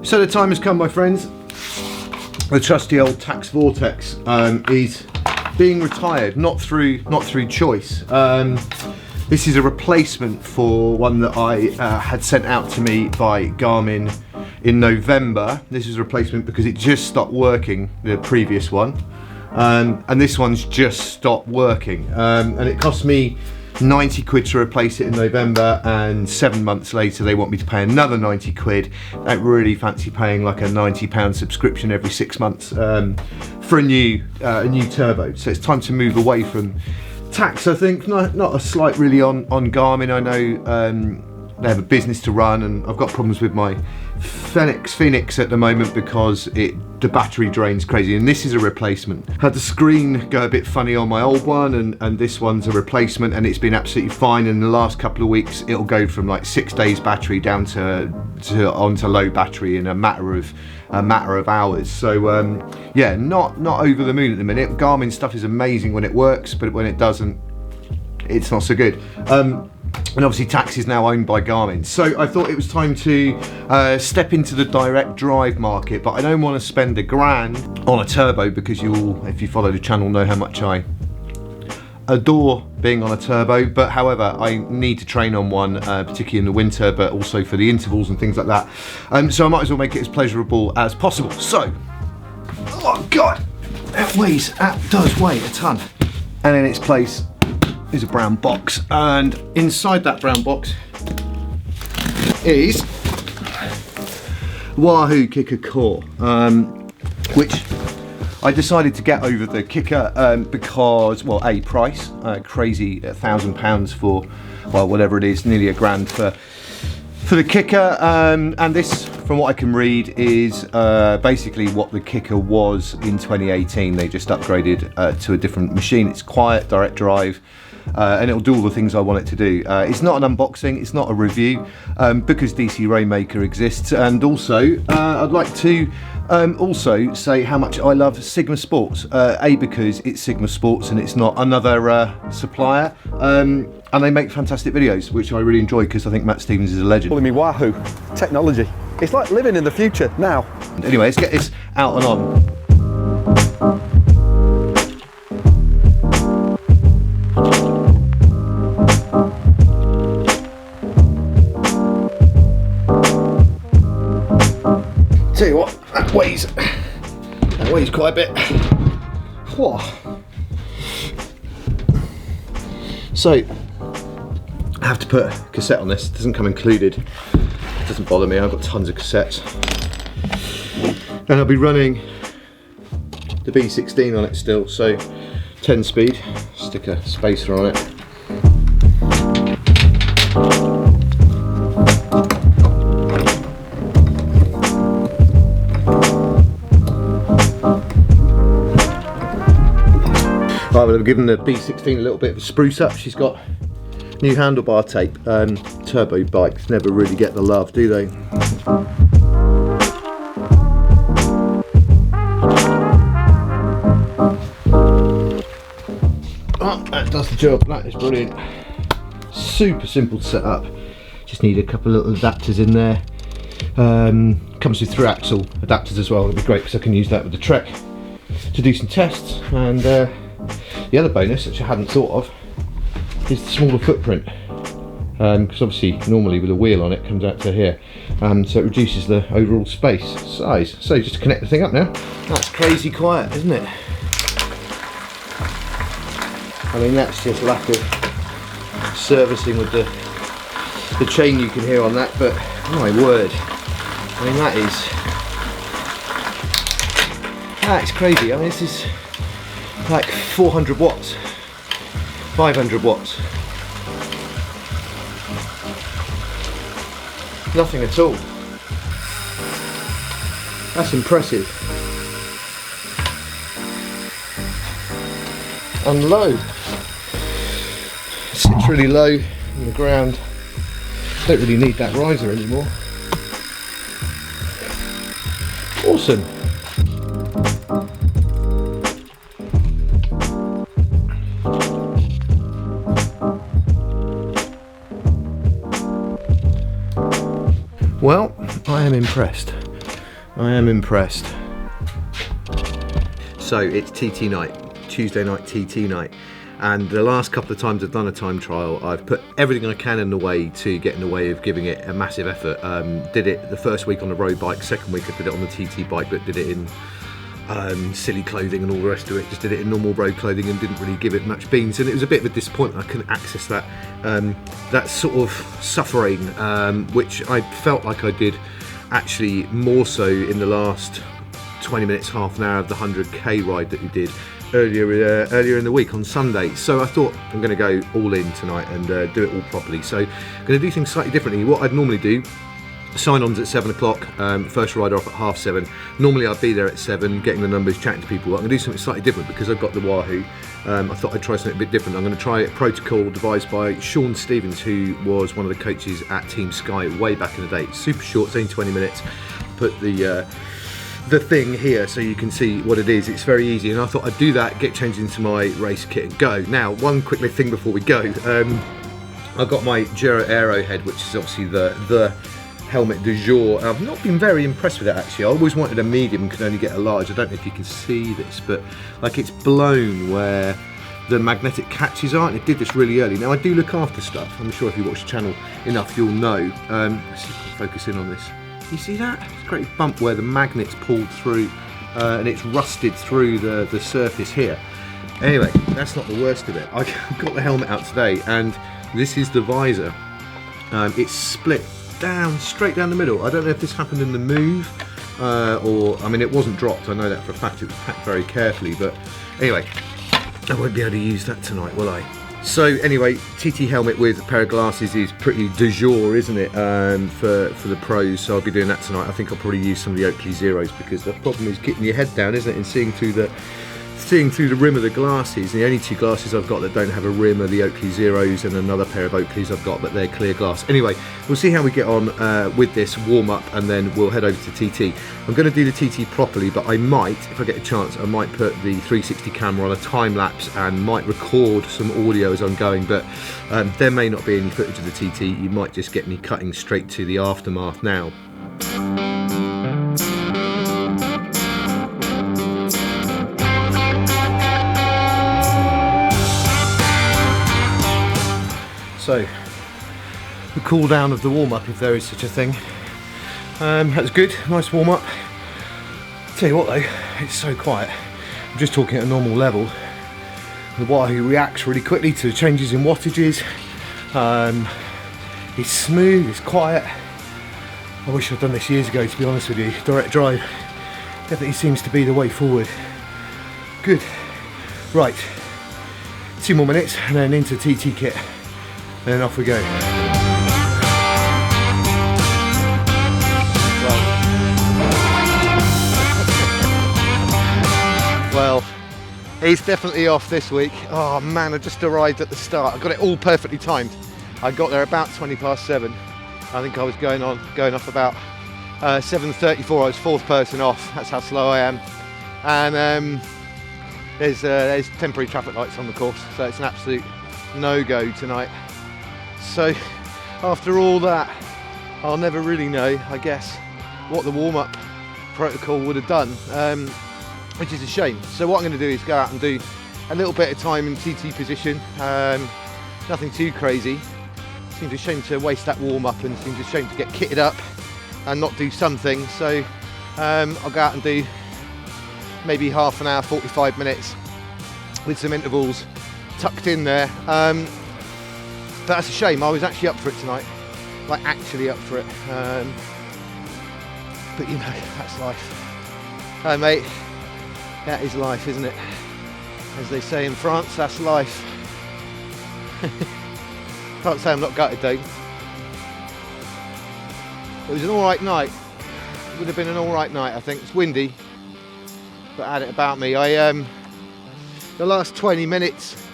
So the time has come, my friends. The trusty old Tax Vortex is being retired, not through choice. This is a replacement for one that I had sent out to me by Garmin in November. This is a replacement because it just stopped working, the previous one. And this one's just stopped working. And it cost me 90 quid to replace it in November, and 7 months later they want me to pay another 90 quid. I don't really fancy paying like a £90 subscription every 6 months for a new turbo. So it's time to move away from Tax, I think. Not a slight really on Garmin. I know they have a business to run, and I've got problems with my Phoenix at the moment because the battery drains crazy, and this is a replacement. Had the screen go a bit funny on my old one, and this one's a replacement, and it's been absolutely fine. In the last couple of weeks it'll go from like 6 days battery down to onto low battery in a matter of hours. So yeah, not over the moon at the minute. Garmin stuff is amazing when it works, but when it doesn't, it's not so good. And obviously Tax is now owned by Garmin, so I thought it was time to step into the direct drive market. But I don't want to spend £1,000 on a turbo, because you all, if you follow the channel, know how much I adore being on a turbo. But however, I need to train on one, particularly in the winter, but also for the intervals and things like that. So I might as well make it as pleasurable as possible. So, oh god, that does weigh a ton. And in its place is a brown box, and inside that brown box is WAHOO KICKR CORE, which I decided to get over the Kicker because, well, A, price, crazy, £1,000 for, well, whatever it is, nearly £1,000 for the Kicker, and this, from what I can read, is basically what the Kicker was in 2018. They just upgraded to a different machine. It's quiet, direct drive, and it'll do all the things I want it to do. It's not an unboxing, it's not a review, because DC Rainmaker exists. And also, I'd like to also say how much I love Sigma Sports. A, because it's Sigma Sports and it's not another supplier, and they make fantastic videos, which I really enjoy, because I think Matt Stevens is a legend. Calling me Wahoo technology. It's like living in the future now. Anyway, let's get this out and on. Tell you what, that weighs quite a bit. Whoa. So I have to put a cassette on this. It doesn't come included. It doesn't bother me. I've got tons of cassettes, and I'll be running the B16 on it still. So 10 speed. Stick a spacer on it. Right, well, I've given the B16 a little bit of a spruce up. She's got new handlebar tape. Turbo bikes never really get the love, do they? Oh, that does the job. That is brilliant. Super simple to set up. Just need a couple of little adapters in there. Comes with 3 axle adapters as well. It'd be great because I can use that with the Trek to do some tests. And the other bonus, which I hadn't thought of, is the smaller footprint, because obviously normally with a wheel on it comes out to here, so it reduces the overall size. So just to connect the thing up now. That's crazy quiet, isn't it? I mean, that's just lack of servicing with the chain you can hear on that, but my word, I mean, that's crazy. I mean, this is like 400 watts, 500 watts. Nothing at all. That's impressive. And low. It sits really low on the ground. Don't really need that riser anymore. Awesome. Well, I am impressed. I am impressed. So it's TT night, Tuesday night TT night, and the last couple of times I've done a time trial, I've put everything I can in the way to get in the way of giving it a massive effort. Did it the first week on the road bike, second week I did it on the TT bike, but did it in silly clothing and all the rest of it. Just did it in normal road clothing and didn't really give it much beans, and it was a bit of a disappointment. I couldn't access that that sort of suffering, which I felt like I did actually more so in the last 20 minutes, half an hour of the 100k ride that we did earlier in the week on Sunday. So I thought I'm going to go all in tonight and do it all properly. So I'm going to do things slightly differently. What I'd normally do, sign-ons at 7 o'clock, first rider off at 7:30. Normally I'd be there at 7, getting the numbers, chatting to people. I'm going to do something slightly different because I've got the WAHOO. I thought I'd try something a bit different. I'm going to try a protocol devised by Sean Stevens, who was one of the coaches at Team Sky way back in the day. It's super short, it's only 20 minutes. Put the thing here so you can see what it is. It's very easy, and I thought I'd do that, get changed into my race kit and go. Now, one quick thing before we go. I've got my Gero Arrowhead, which is obviously the helmet du jour. I've not been very impressed with it actually. I always wanted a medium and could only get a large. I don't know if you can see this, but like it's blown where the magnetic catches are, and it did this really early. Now I do look after stuff. I'm sure if you watch the channel enough you'll know. Let's see if I can focus in on this. You see that? It's a great bump where the magnet's pulled through and it's rusted through the surface here. Anyway, that's not the worst of it. I got the helmet out today and this is the visor. It's split down, straight down the middle. I don't know if this happened in the move or, I mean, it wasn't dropped. I know that for a fact. It was packed very carefully, but anyway, I won't be able to use that tonight, will I? So anyway, TT helmet with a pair of glasses is pretty du jour, isn't it, for the pros, so I'll be doing that tonight. I think I'll probably use some of the Oakley Zeros because the problem is getting your head down, isn't it, and seeing through the rim of the glasses. And the only two glasses I've got that don't have a rim are the Oakley Zeros and another pair of Oakleys I've got, but they're clear glass. Anyway, we'll see how we get on with this warm up and then we'll head over to TT. I'm going to do the TT properly, but I might, if I get a chance, I might put the 360 camera on a time lapse and might record some audio as I'm going, but there may not be any footage of the TT. You might just get me cutting straight to the aftermath now. So, the cool down of the warm-up, if there is such a thing. That was good, nice warm-up. Tell you what though, it's so quiet. I'm just talking at a normal level. The WAHOO reacts really quickly to the changes in wattages. It's smooth, it's quiet. I wish I'd done this years ago, to be honest with you. Direct drive definitely seems to be the way forward. Good. Right, 2 more minutes and then into TT kit. And then off we go. Well, he's definitely off this week. Oh man, I just arrived at the start. I got it all perfectly timed. I got there about 20 past 7. I think I was going off about 7:34. I was 4th person off. That's how slow I am. And there's temporary traffic lights on the course, so it's an absolute no-go tonight. So after all that, I'll never really know, I guess, what the warm-up protocol would have done, which is a shame. So what I'm going to do is go out and do a little bit of time in TT position, nothing too crazy. Seems a shame to waste that warm-up and seems a shame to get kitted up and not do something. So I'll go out and do maybe half an hour, 45 minutes with some intervals tucked in there. But that's a shame. I was actually up for it tonight, like actually up for it. But you know, that's life. Hey mate, that is life, isn't it? As they say in France, that's life. Can't say I'm not gutted though. It was an alright night. It would have been an alright night, I think. It's windy, but I had it about me. The last 20 minutes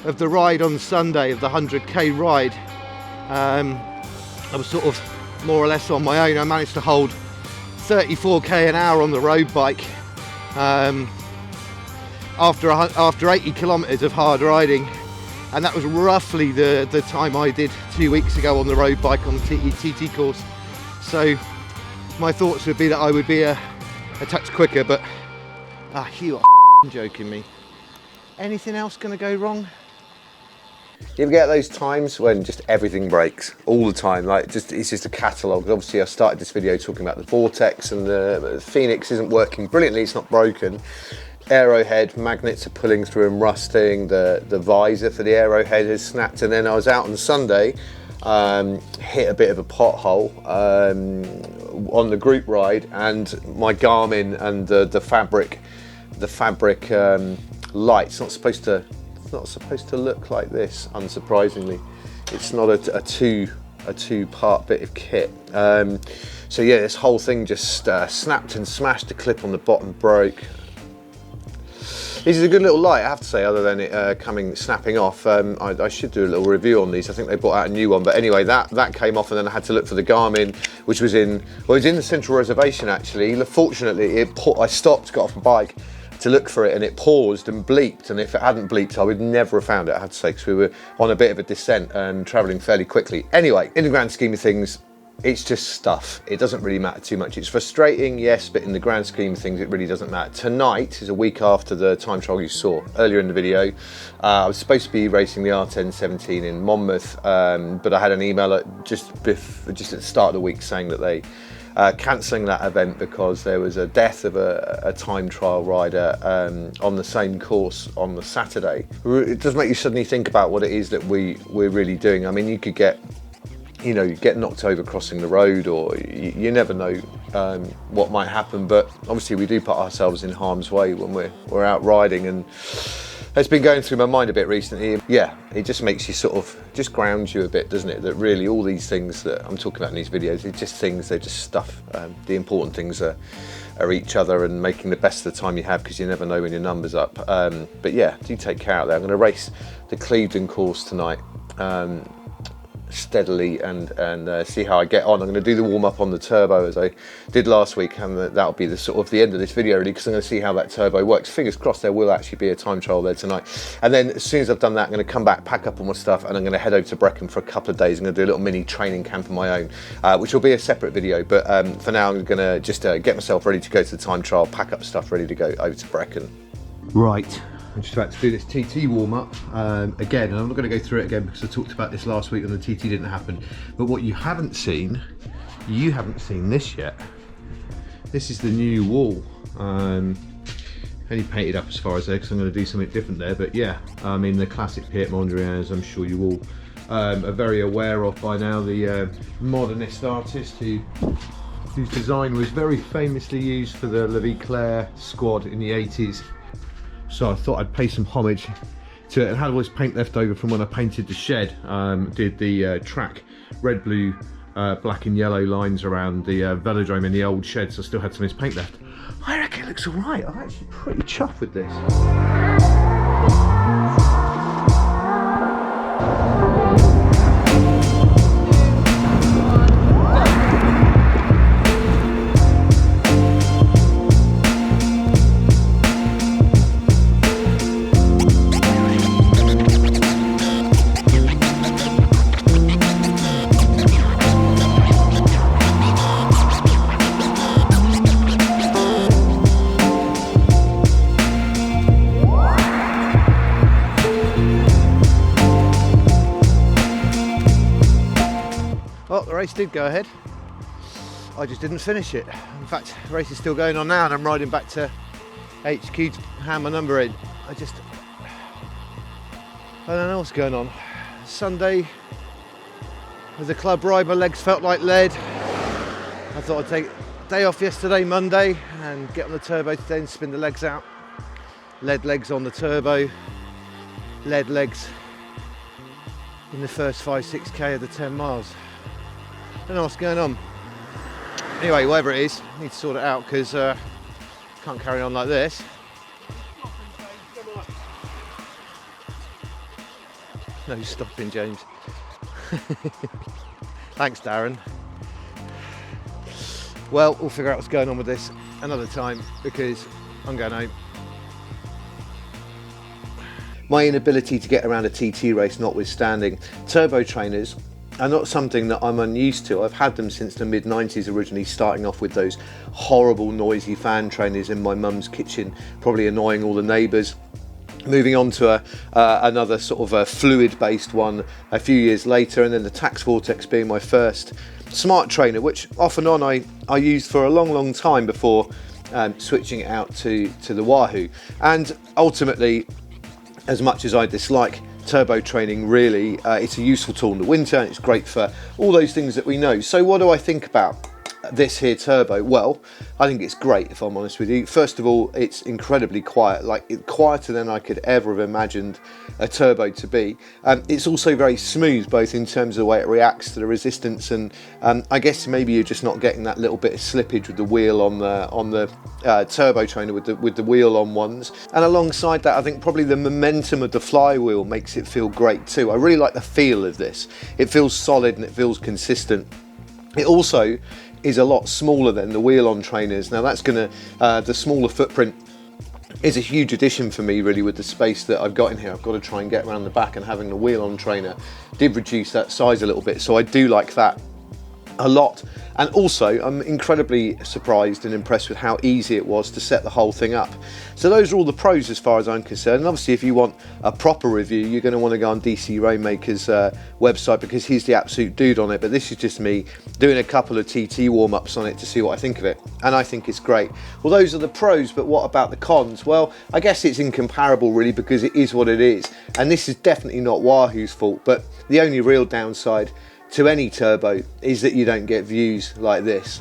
of the ride on Sunday, of the 100k ride, I was sort of more or less on my own. I managed to hold 34k an hour on the road bike after 80 kilometers of hard riding, and that was roughly the time I did 2 weeks ago on the road bike on the TT course. So my thoughts would be that I would be a touch quicker, but you are joking me. Anything else going to go wrong? You ever get those times when just everything breaks all the time? Like it's just a catalogue. Obviously, I started this video talking about the Vortex, and the Phoenix isn't working brilliantly. It's not broken. Arrowhead magnets are pulling through and rusting. The visor for the Arrowhead has snapped, and then I was out on Sunday, hit a bit of a pothole on the group ride, and my Garmin and the fabric light's not supposed to look like this. Unsurprisingly, it's not a two-part bit of kit. So yeah, this whole thing just snapped and smashed. The clip on the bottom broke. This is a good little light, I have to say, other than it snapping off. I should do a little review on these. I think they brought out a new one, but anyway, that came off, and then I had to look for the Garmin, which was in the central reservation actually. Fortunately, I stopped, got off my bike to look for it, and it paused and bleeped, and if it hadn't bleeped I would never have found it, I have to say, because we were on a bit of a descent and travelling fairly quickly. Anyway, in the grand scheme of things, it's just stuff. It doesn't really matter too much. It's frustrating, yes, but in the grand scheme of things, it really doesn't matter. Tonight is a week after the time trial you saw earlier in the video. I was supposed to be racing the R1017 in Monmouth, but I had an email just at the start of the week saying that they cancelling that event because there was a death of a time trial rider on the same course on the Saturday. It does make you suddenly think about what it is that we're really doing. I mean, you could get knocked over crossing the road, or you never know what might happen, but obviously we do put ourselves in harm's way when we're out riding, and it's been going through my mind a bit recently. Yeah, it just makes you just grounds you a bit, doesn't it? That really all these things that I'm talking about in these videos, it's just things, they're just stuff. The important things are each other and making the best of the time you have, because you never know when your number's up. But yeah, do take care out there. I'm going to race the Clevedon course tonight. Steadily and see how I get on. I'm going to do the warm-up on the turbo as I did last week, and that'll be the end of this video really, because I'm going to see how that turbo works. Fingers crossed there will actually be a time trial there tonight, and then as soon as I've done that, I'm going to come back, pack up all my stuff, and I'm going to head over to Brecon for a couple of days. I'm going to do a little mini training camp of my own, which will be a separate video, but for now I'm going to just get myself ready to go to the time trial, pack up stuff ready to go over to Brecon. Right, I'm just about to do this TT warm-up again, and I'm not going to go through it again because I talked about this last week and the TT didn't happen. But what you haven't seen this yet. This is the new wall. Only painted up as far as there because I'm going to do something different there. But yeah, I mean the classic Piet Mondrian, as I'm sure you all are very aware of by now. The modernist artist whose design was very famously used for the La Vie Claire squad in the 80s. So I thought I'd pay some homage to it, and had all this paint left over from when I painted the shed. Did the track red, blue, black and yellow lines around the velodrome in the old shed, so I still had some of this paint left. I reckon it looks alright. I'm actually pretty chuffed with this. Well, the race did go ahead. I just didn't finish it. In fact, the race is still going on now, and I'm riding back to HQ to hand my number in. I don't know what's going on. Sunday was a club ride, my legs felt like lead. I thought I'd take a day off yesterday, Monday, and get on the turbo today and spin the legs out. Lead legs on the turbo, lead legs in the first 5-6k of the 10 miles. Don't know what's going on. Anyway, whatever it is, I need to sort it out because can't carry on like this. No stopping, James. Thanks, Darren. Well, we'll figure out what's going on with this another time because I'm going home. My inability to get around a TT race notwithstanding, turbo trainers are not something that I'm unused to. I've had them since the mid-90s originally, starting off with those horrible noisy fan trainers in my mum's kitchen, probably annoying all the neighbours. Moving on to another sort of a fluid-based one a few years later, and then the Tax Vortex being my first smart trainer, which off and on I used for a long time before switching it out to the WAHOO. And ultimately, as much as I dislike turbo training, really, it's a useful tool in the winter, and it's great for all those things that we know. So what do I think about this here turbo? Well, I think it's great, if I'm honest with you. First of all, it's incredibly quiet, like quieter than I could ever have imagined a turbo to be. It's also very smooth, both in terms of the way it reacts to the resistance, and I guess maybe you're just not getting that little bit of slippage with the wheel on the turbo trainer with the wheel on ones. And alongside that, I think probably the momentum of the flywheel makes it feel great too. I really like the feel of this. It feels solid and it feels consistent. It also is a lot smaller than the wheel-on trainers. Now that's gonna, the smaller footprint is a huge addition for me, really, with the space that I've got in here. I've got to try and get around the back, and having the wheel-on trainer did reduce that size a little bit, so I do like that a lot. And also, I'm incredibly surprised and impressed with how easy it was to set the whole thing up. So those are all the pros as far as I'm concerned. And obviously, if you want a proper review, you're going to want to go on DC Rainmaker's website, because he's the absolute dude on it. But this is just me doing a couple of TT warm-ups on it to see what I think of it. And I think it's great. Well, those are the pros, but what about the cons? Well, I guess it's incomparable, really, because it is what it is. And this is definitely not WAHOO's fault, but the only real downside to any turbo is that you don't get views like this.